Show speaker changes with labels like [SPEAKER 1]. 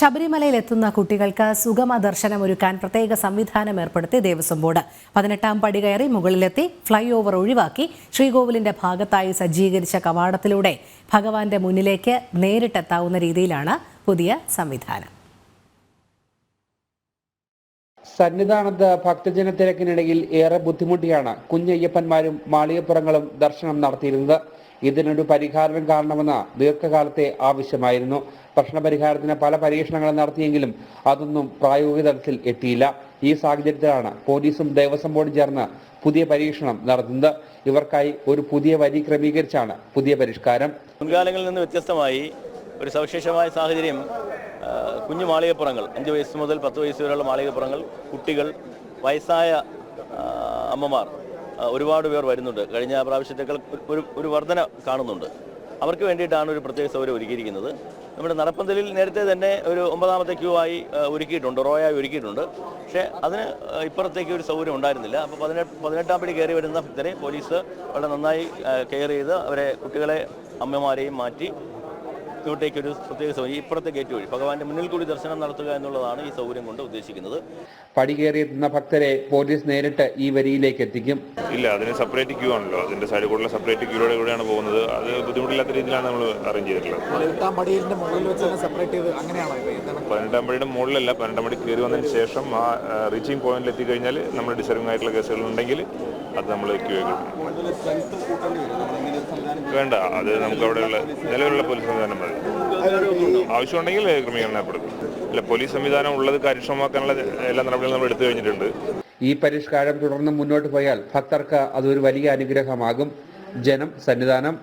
[SPEAKER 1] ശബരിമലയിലെത്തുന്ന കുട്ടികൾക്ക് സുഗമ ദർശനമൊരുക്കാൻ പ്രത്യേക സംവിധാനം ഏർപ്പെടുത്തി ദേവസ്വം ബോർഡ് 18ാം പടി കയറി മുകളിലെത്തി ഫ്ലൈ ഓവർ ഒഴിവാക്കി ശ്രീകോവിലിന്റെ ഭാഗത്തായി സജ്ജീകരിച്ച കവാടത്തിലൂടെ ഭഗവാന്റെ മുന്നിലേക്ക് നേരിട്ടെത്താവുന്ന രീതിയിലാണ് പുതിയ സംവിധാനം.
[SPEAKER 2] സന്നിധാനത്ത് ഭക്തജന തിരക്കിനിടയിൽ ഏറെ ബുദ്ധിമുട്ടിയാണ് കുഞ്ഞയ്യപ്പന്മാരും മാളികപ്പുറങ്ങളും ദർശനം നടത്തിയിരുന്നത്. ഇതിനൊരു പരിഹാരം കാണണമെന്ന ദീർഘകാലത്തെ ആവശ്യമായിരുന്നു. പ്രശ്നപരിഹാരത്തിന് പല പരീക്ഷണങ്ങളും നടത്തിയെങ്കിലും അതൊന്നും പ്രായോഗിക തലത്തിൽ എത്തിയില്ല. ഈ സാഹചര്യത്തിലാണ് പോലീസും ദേവസ്വം ബോർഡും ചേർന്ന് പുതിയ പരീക്ഷണം നടത്തുന്നത്. ഇവർക്കായി ഒരു പുതിയ വരി ക്രമീകരിച്ചാണ് പുതിയ പരിഷ്കാരം.
[SPEAKER 3] മുൻകാലങ്ങളിൽ നിന്ന് വ്യത്യസ്തമായി ഒരു സവിശേഷമായ സാഹചര്യം കുഞ്ഞു മാളികപ്പുറങ്ങൾ 5 വയസ്സ് മുതൽ 10 വയസ്സ് വരെയുള്ള മാളികപ്പുറങ്ങൾ, കുട്ടികൾ, വയസ്സായ അമ്മമാർ ഒരുപാട് പേർ വരുന്നുണ്ട്. കഴിഞ്ഞ പ്രാവശ്യത്തേക്കാൾ ഒരു വർധന കാണുന്നുണ്ട്. അവർക്ക് വേണ്ടിയിട്ടാണ് ഒരു പ്രത്യേക സൗകര്യം ഒരുക്കിയിരിക്കുന്നത്. നമ്മുടെ നടപ്പന്തലിൽ നേരത്തെ തന്നെ ഒരു 9ാമത്തെ ക്യൂ ആയി ഒരുക്കിയിട്ടുണ്ട്, റോയായി ഒരുക്കിയിട്ടുണ്ട്. പക്ഷേ അതിന് ഇപ്പുറത്തേക്ക് ഒരു സൗകര്യം ഉണ്ടായിരുന്നില്ല. അപ്പോൾ 18ാം പടി കയറി വരുന്ന ഭക്തരെ പോലീസ് വളരെ നന്നായി കെയർ ചെയ്ത് അവരെ കുട്ടികളെ അമ്മമാരെയും മാറ്റി ഇങ്ങോട്ടേക്കൊരു പ്രത്യേക സൗകര്യം ഇപ്പുറത്തെ ഗേറ്റ് വഴി ഭഗവാന്റെ മുന്നിൽ കൂടി ദർശനം നടത്തുക എന്നുള്ളതാണ് ഈ സൗകര്യം കൊണ്ട് ഉദ്ദേശിക്കുന്നത്.
[SPEAKER 2] പടി കയറിയെത്തുന്ന ഭക്തരെ പോലീസ് നേരിട്ട് ഈ വരിയിലേക്ക് എത്തിക്കും.
[SPEAKER 4] ഇല്ല, അതിന് സെപ്പറേറ്റ് ക്യൂ ആണല്ലോ. അതിന്റെ സൈഡിൽ കൂടെ സെപ്പറേറ്റ് ക്യൂയുടെ കൂടെയാണ് പോകുന്നത്. അത് ബുദ്ധിമുട്ടില്ലാത്ത രീതിയിലാണ് നമ്മൾ അറേഞ്ച് ചെയ്തിട്ടുള്ളത്. 18ാം പടിയുടെ മുകളിലല്ല, 18ാം പടി കയറി വന്നതിന് ശേഷം ആ റീച്ചിങ് പോയിന്റിൽ എത്തിക്കഴിഞ്ഞാൽ നമ്മൾ ഡിസർവിംഗ് ആയിട്ടുള്ള കേസുകളുണ്ടെങ്കിൽ അത് നമ്മൾ ക്യൂ വേണ്ട. അത് നമുക്ക് അവിടെയുള്ള നിലവിലുള്ള പോലീസ് സംവിധാനം മതി. ആവശ്യമുണ്ടെങ്കിൽ ക്രമീകരണം ഏർപ്പെടുത്തും. ഇല്ല, പോലീസ് സംവിധാനം ഉള്ളത് കാര്യക്ഷമമാക്കാനുള്ള എല്ലാ നടപടികളും നമ്മൾ എടുത്തു കഴിഞ്ഞിട്ടുണ്ട്.
[SPEAKER 2] ഈ പരിഷ്കാരം തുടർന്ന് മുന്നോട്ട് പോയാൽ ഭക്തർക്ക് അതൊരു വലിയ അനുഗ്രഹമാകും. ജനം, സന്നിധാനം.